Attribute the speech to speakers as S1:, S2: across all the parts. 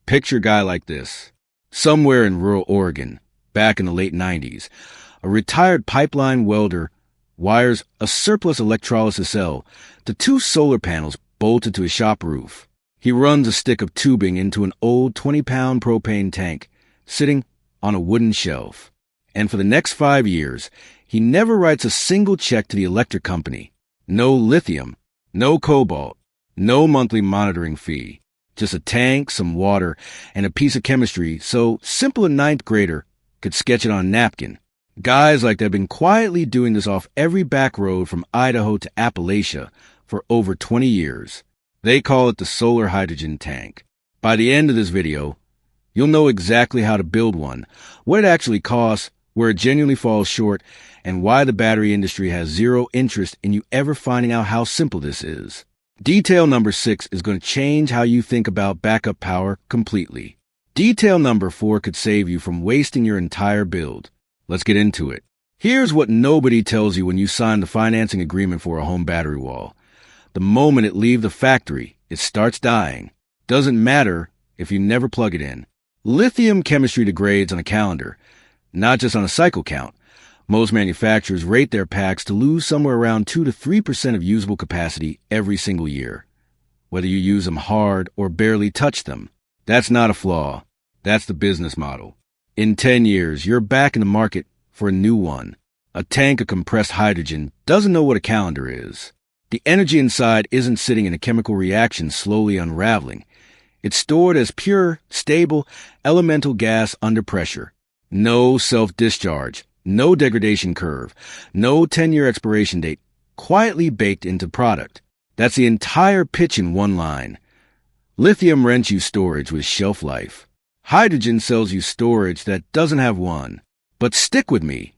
S1: Picture a guy like this. Somewhere in rural Oregon, back in the late 90s, a retired pipeline welder wires a surplus electrolysis cell to two solar panels bolted to his shop roof. He runs a stick of tubing into an old 20-pound propane tank sitting on a wooden shelf. And for the next 5 years, he never writes a single check to the electric company. No lithium, no cobalt, no monthly monitoring fee. Just a tank, some water, and a piece of chemistry so simple a ninth grader could sketch it on a napkin. Guys like that have been quietly doing this off every back road from Idaho to Appalachia for over 20 years. They call it the solar hydrogen tank. By the end of this video, you'll know exactly how to build one, what it actually costs, where it genuinely falls short, and why the battery industry has zero interest in you ever finding out how simple this is. Detail number 6 is going to change how you think about backup power completely. Detail number 4 could save you from wasting your entire build. Let's get into it. Here's what nobody tells you when you sign the financing agreement for a home battery wall. The moment it leaves the factory, it starts dying. Doesn't matter if you never plug it in. Lithium chemistry degrades on a calendar, not just on a cycle count. Most manufacturers rate their packs to lose somewhere around 2 to 3% of usable capacity every single year, whether you use them hard or barely touch them. That's not a flaw. That's the business model. In 10 years, you're back in the market for a new one. A tank of compressed hydrogen doesn't know what a calendar is. The energy inside isn't sitting in a chemical reaction slowly unraveling. It's stored as pure, stable, elemental gas under pressure. No self-discharge. No degradation curve, no 10-year expiration date, quietly baked into product. That's the entire pitch in one line. Lithium rents you storage with shelf life. Hydrogen sells you storage that doesn't have one. But stick with me,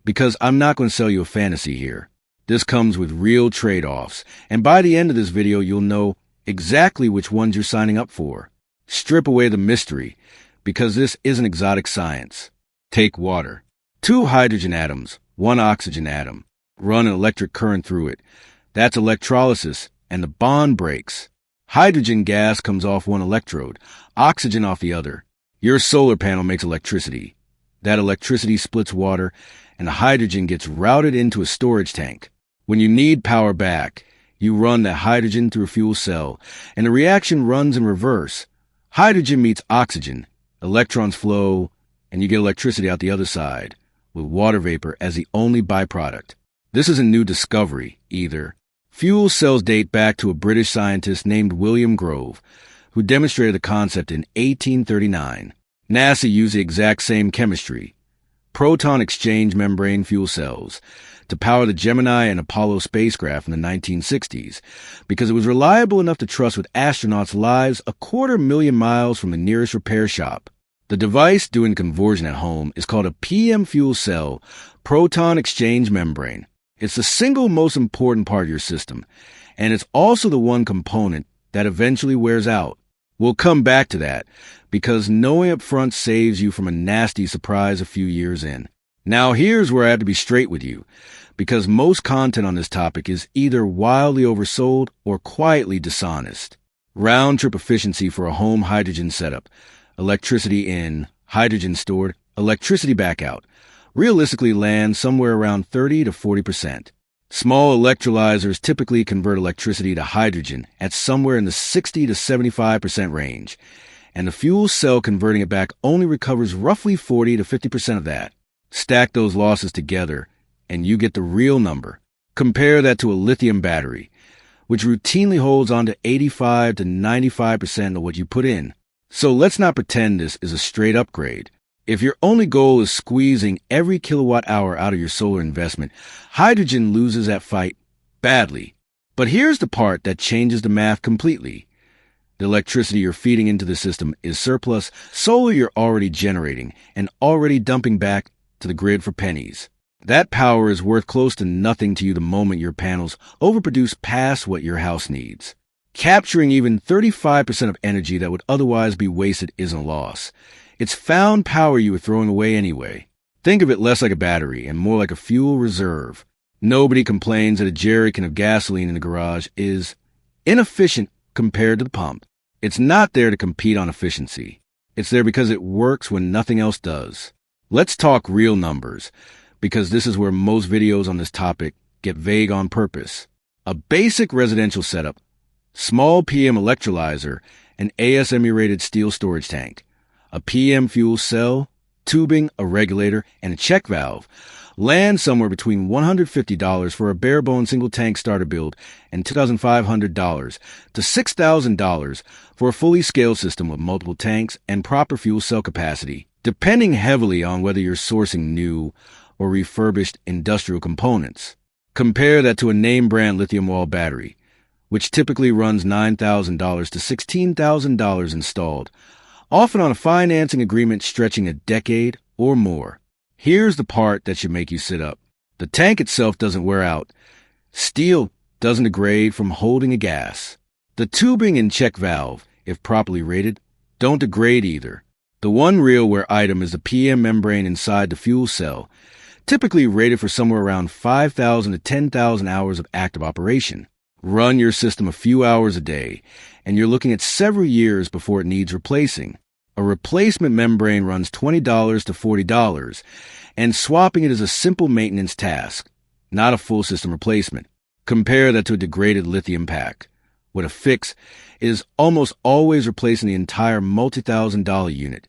S1: because I'm not going to sell you a fantasy here. This comes with real trade-offs, and by the end of this video, you'll know exactly which ones you're signing up for. Strip away the mystery, because this isn't exotic science. Take water. 2 hydrogen atoms, 1 oxygen atom. Run an electric current through it. That's electrolysis, and the bond breaks. Hydrogen gas comes off one electrode, oxygen off the other. Your solar panel makes electricity. That electricity splits water, and the hydrogen gets routed into a storage tank. When you need power back, you run that hydrogen through a fuel cell, and the reaction runs in reverse. Hydrogen meets oxygen, electrons flow, and you get electricity out the other side, with water vapor as the only byproduct. This isn't new discovery, either. Fuel cells date back to a British scientist named William Grove, who demonstrated the concept in 1839. NASA used the exact same chemistry, proton exchange membrane fuel cells, to power the Gemini and Apollo spacecraft in the 1960s, because it was reliable enough to trust with astronauts' lives 250,000 miles from the nearest repair shop. The device doing conversion at home is called a PM fuel cell, proton exchange membrane. It's the single most important part of your system, and it's also the one component that eventually wears out. We'll come back to that, because knowing up front saves you from a nasty surprise a few years in. Now here's where I have to be straight with you, because most content on this topic is either wildly oversold or quietly dishonest. Round-trip efficiency for a home hydrogen setup. Electricity in, hydrogen stored, electricity back out, realistically lands somewhere around 30 to 40%. Small electrolyzers typically convert electricity to hydrogen at somewhere in the 60 to 75% range, and the fuel cell converting it back only recovers roughly 40 to 50% of that. Stack those losses together, and you get the real number. Compare that to a lithium battery, which routinely holds on to 85 to 95% of what you put in. So let's not pretend this is a straight upgrade. If your only goal is squeezing every kilowatt hour out of your solar investment, hydrogen loses that fight badly. But here's the part that changes the math completely. The electricity you're feeding into the system is surplus solar you're already generating and already dumping back to the grid for pennies. That power is worth close to nothing to you the moment your panels overproduce past what your house needs. Capturing even 35% of energy that would otherwise be wasted isn't a loss. It's found power you were throwing away anyway. Think of it less like a battery and more like a fuel reserve. Nobody complains that a jerrycan of gasoline in the garage is inefficient compared to the pump. It's not there to compete on efficiency. It's there because it works when nothing else does. Let's talk real numbers, because this is where most videos on this topic get vague on purpose. A basic residential setup, small PM electrolyzer, an ASME-rated steel storage tank, a PM fuel cell, tubing, a regulator, and a check valve land somewhere between $150 for a bare-bones single-tank starter build and $2,500 to $6,000 for a fully scaled system with multiple tanks and proper fuel cell capacity, depending heavily on whether you're sourcing new or refurbished industrial components. Compare that to a name-brand lithium-wall battery, which typically runs $9,000 to $16,000 installed, often on a financing agreement stretching a decade or more. Here's the part that should make you sit up. The tank itself doesn't wear out. Steel doesn't degrade from holding a gas. The tubing and check valve, if properly rated, don't degrade either. The one real wear item is the PM membrane inside the fuel cell, typically rated for somewhere around 5,000 to 10,000 hours of active operation. Run your system a few hours a day, and you're looking at several years before it needs replacing. A replacement membrane runs $20 to $40, and swapping it is a simple maintenance task, not a full system replacement. Compare that to a degraded lithium pack. With a fix, it is almost always replacing the entire multi-$1,000 unit,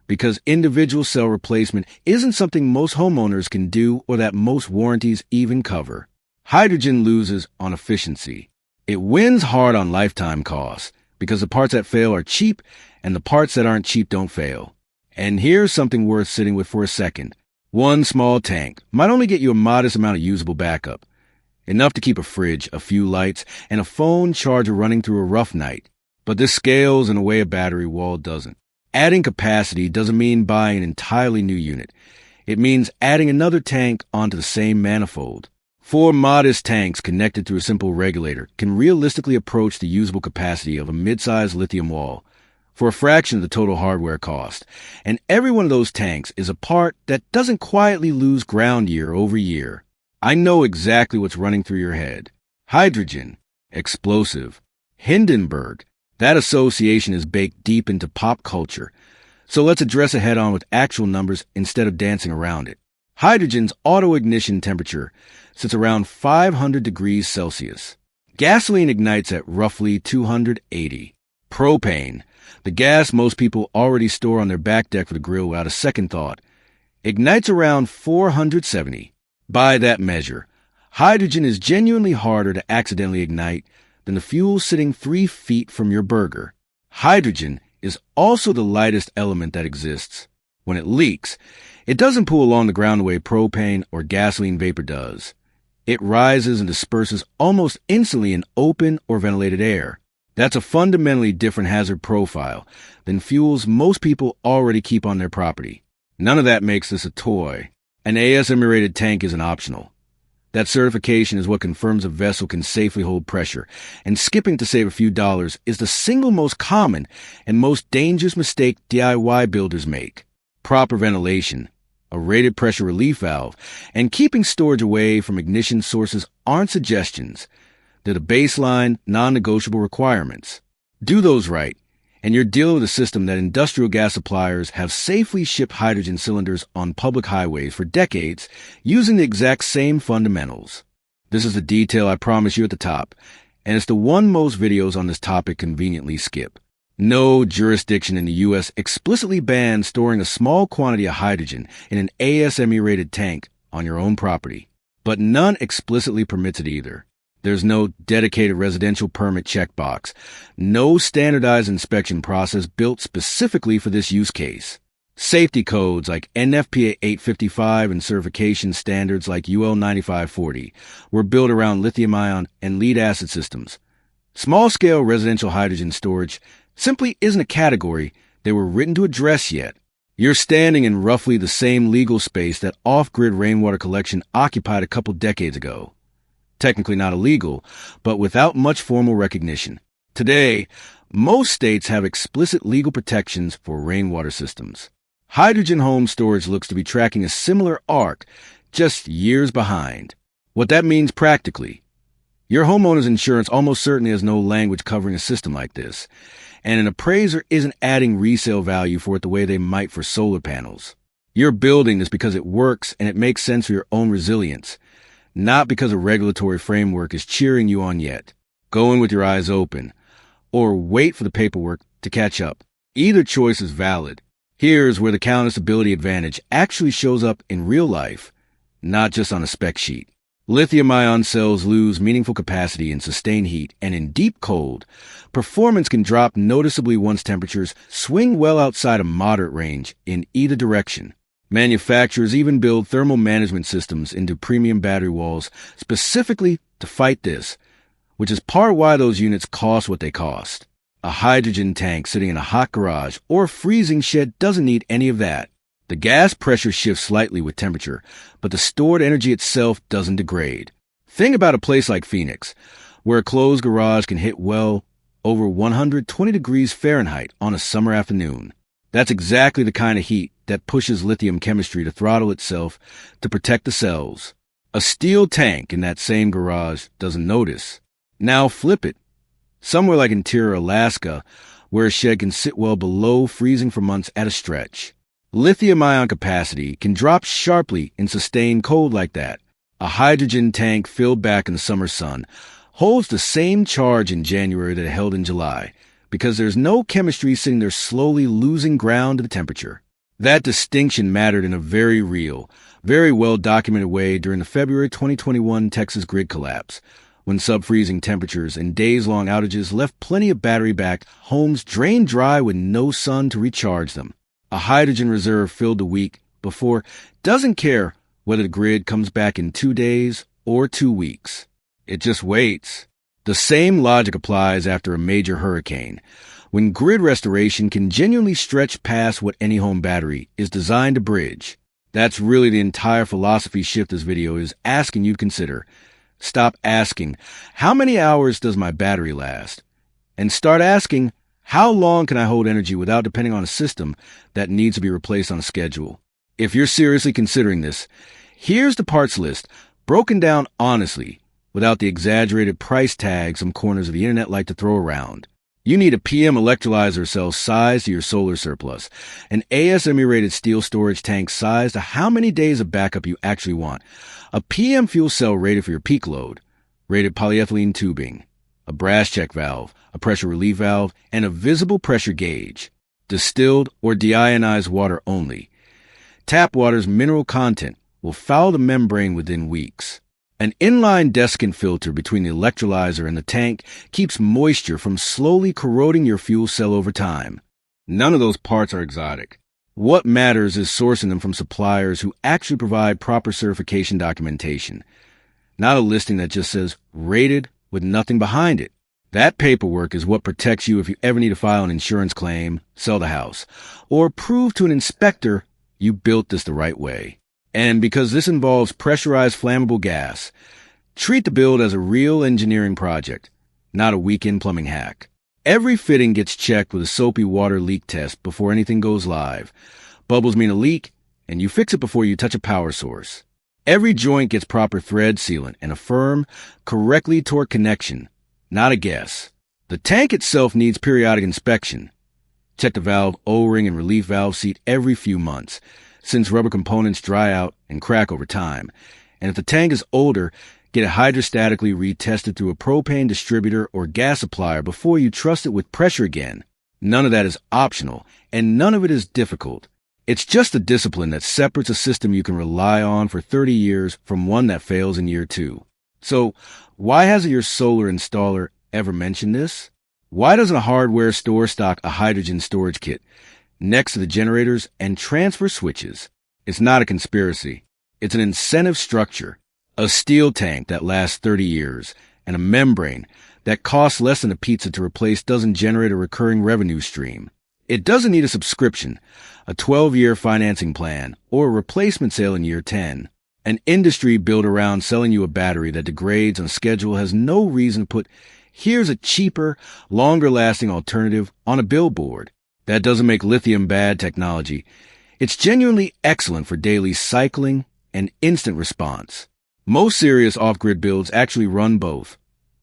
S1: because individual cell replacement isn't something most homeowners can do or that most warranties even cover. Hydrogen loses on efficiency. It wins hard on lifetime costs, because the parts that fail are cheap and the parts that aren't cheap don't fail. And here's something worth sitting with for a second. One small tank might only get you a modest amount of usable backup, enough to keep a fridge, a few lights, and a phone charger running through a rough night. But this scales in a way a battery wall doesn't. Adding capacity doesn't mean buying an entirely new unit. It means adding another tank onto the same manifold. 4 modest tanks connected through a simple regulator can realistically approach the usable capacity of a mid-sized lithium wall for a fraction of the total hardware cost. And every one of those tanks is a part that doesn't quietly lose ground year over year. I know exactly what's running through your head. Hydrogen. Explosive. Hindenburg. That association is baked deep into pop culture. So let's address it head on with actual numbers instead of dancing around it. Hydrogen's auto-ignition temperature sits around 500 degrees Celsius. Gasoline ignites at roughly 280. Propane, the gas most people already store on their back deck for the grill without a second thought, ignites around 470. By that measure, hydrogen is genuinely harder to accidentally ignite than the fuel sitting 3 feet from your burger. Hydrogen is also the lightest element that exists. When it leaks, it doesn't pool along the ground the way propane or gasoline vapor does. It rises and disperses almost instantly in open or ventilated air. That's a fundamentally different hazard profile than fuels most people already keep on their property. None of that makes this a toy. An ASME-rated tank isn't optional. That certification is what confirms a vessel can safely hold pressure, and skipping to save a few dollars is the single most common and most dangerous mistake DIY builders make. Proper ventilation, a rated pressure relief valve, and keeping storage away from ignition sources aren't suggestions. They're the baseline, non-negotiable requirements. Do those right, and you're dealing with a system that industrial gas suppliers have safely shipped hydrogen cylinders on public highways for decades using the exact same fundamentals. This is the detail I promised you at the top, and it's the one most videos on this topic conveniently skip. No jurisdiction in the U.S. explicitly bans storing a small quantity of hydrogen in an ASME-rated tank on your own property, but none explicitly permits it either. There's no dedicated residential permit checkbox, no standardized inspection process built specifically for this use case. Safety codes like NFPA 855 and certification standards like UL 9540 were built around lithium-ion and lead-acid systems. Small-scale residential hydrogen storage simply isn't a category they were written to address yet. You're standing in roughly the same legal space that off-grid rainwater collection occupied a couple decades ago. Technically not illegal, but without much formal recognition. Today, most states have explicit legal protections for rainwater systems. Hydrogen home storage looks to be tracking a similar arc, just years behind. What that means practically: your homeowner's insurance almost certainly has no language covering a system like this, and an appraiser isn't adding resale value for it the way they might for solar panels. You're building this because it works and it makes sense for your own resilience, not because a regulatory framework is cheering you on yet. Go in with your eyes open, or wait for the paperwork to catch up. Either choice is valid. Here's where the counterstability advantage actually shows up in real life, not just on a spec sheet. Lithium-ion cells lose meaningful capacity in sustained heat, and in deep cold, performance can drop noticeably once temperatures swing well outside a moderate range in either direction. Manufacturers even build thermal management systems into premium battery walls specifically to fight this, which is part why those units cost what they cost. A hydrogen tank sitting in a hot garage or freezing shed doesn't need any of that. The gas pressure shifts slightly with temperature, but the stored energy itself doesn't degrade. Think about a place like Phoenix, where a closed garage can hit well over 120 degrees Fahrenheit on a summer afternoon. That's exactly the kind of heat that pushes lithium chemistry to throttle itself to protect the cells. A steel tank in that same garage doesn't notice. Now flip it. Somewhere like interior Alaska, where a shed can sit well below freezing for months at a stretch. Lithium-ion capacity can drop sharply in sustained cold like that. A hydrogen tank filled back in the summer sun holds the same charge in January that it held in July, because there's no chemistry sitting there slowly losing ground to the temperature. That distinction mattered in a very real, very well-documented way during the February 2021 Texas grid collapse, when sub-freezing temperatures and days-long outages left plenty of battery-backed homes drained dry with no sun to recharge them. A hydrogen reserve filled the week before doesn't care whether the grid comes back in 2 days or 2 weeks. It just waits. The same logic applies after a major hurricane, when grid restoration can genuinely stretch past what any home battery is designed to bridge. That's really the entire philosophy shift this video is asking you to consider. Stop asking, how many hours does my battery last? And start asking, how long can I hold energy without depending on a system that needs to be replaced on a schedule? If you're seriously considering this, here's the parts list, broken down honestly, without the exaggerated price tags some corners of the internet like to throw around. You need a PM electrolyzer cell sized to your solar surplus, an ASME-rated steel storage tank sized to how many days of backup you actually want, a PM fuel cell rated for your peak load, rated polyethylene tubing, a brass check valve, a pressure relief valve, and a visible pressure gauge, distilled or deionized water only. Tap water's mineral content will foul the membrane within weeks. An inline desiccant filter between the electrolyzer and the tank keeps moisture from slowly corroding your fuel cell over time. None of those parts are exotic. What matters is sourcing them from suppliers who actually provide proper certification documentation, not a listing that just says rated with nothing behind it. That paperwork is what protects you if you ever need to file an insurance claim, sell the house, or prove to an inspector you built this the right way. And because this involves pressurized flammable gas, treat the build as a real engineering project, not a weekend plumbing hack. Every fitting gets checked with a soapy water leak test before anything goes live. Bubbles mean a leak, and you fix it before you touch a power source. Every joint gets proper thread sealant and a firm, correctly torqued connection, not a guess. The tank itself needs periodic inspection. Check the valve O-ring and relief valve seat every few months, since rubber components dry out and crack over time. And if the tank is older, get it hydrostatically retested through a propane distributor or gas supplier before you trust it with pressure again. None of that is optional, and none of it is difficult. It's just a discipline that separates a system you can rely on for 30 years from one that fails in year 2. So, why hasn't your solar installer ever mentioned this? Why doesn't a hardware store stock a hydrogen storage kit next to the generators and transfer switches? It's not a conspiracy. It's an incentive structure. A steel tank that lasts 30 years and a membrane that costs less than a pizza to replace doesn't generate a recurring revenue stream. It doesn't need a subscription, a 12-year financing plan, or a replacement sale in year 10. An industry built around selling you a battery that degrades on a schedule has no reason to put, here's a cheaper, longer-lasting alternative on a billboard. That doesn't make lithium bad technology. It's genuinely excellent for daily cycling and instant response. Most serious off-grid builds actually run both.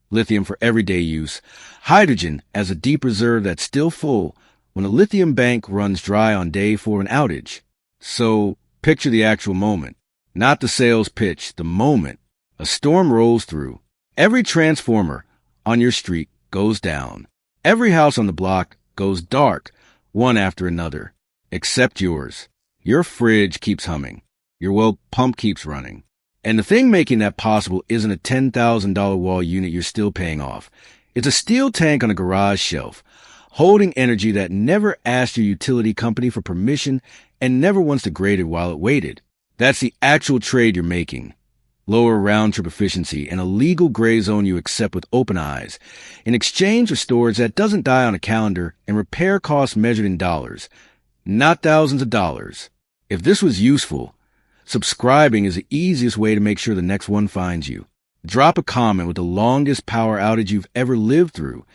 S1: lithium for everyday use, hydrogen as a deep reserve that's still full when a lithium bank runs dry on day 4 of an outage. So picture the actual moment, not the sales pitch, the moment. A storm rolls through. Every transformer on your street goes down. Every house on the block goes dark, one after another, except yours. Your fridge keeps humming. Your well pump keeps running. And the thing making that possible isn't a $10,000 wall unit you're still paying off. It's a steel tank on a garage shelf, holding energy that never asked your utility company for permission and never once degraded while it waited. That's the actual trade you're making. Lower round-trip efficiency and a legal gray zone you accept with open eyes, in exchange for storage that doesn't die on a calendar and repair costs measured in dollars, not thousands of dollars. If this was useful, subscribing is the easiest way to make sure the next one finds you. Drop a comment with the longest power outage you've ever lived through.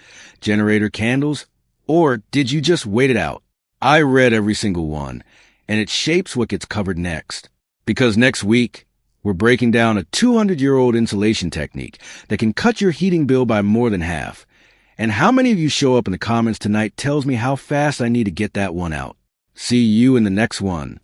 S1: Generator candles? Or did you just wait it out? I read every single one, and it shapes what gets covered next. Because next week, we're breaking down a 200-year-old insulation technique that can cut your heating bill by more than half. And how many of you show up in the comments tonight tells me how fast I need to get that one out. See you in the next one.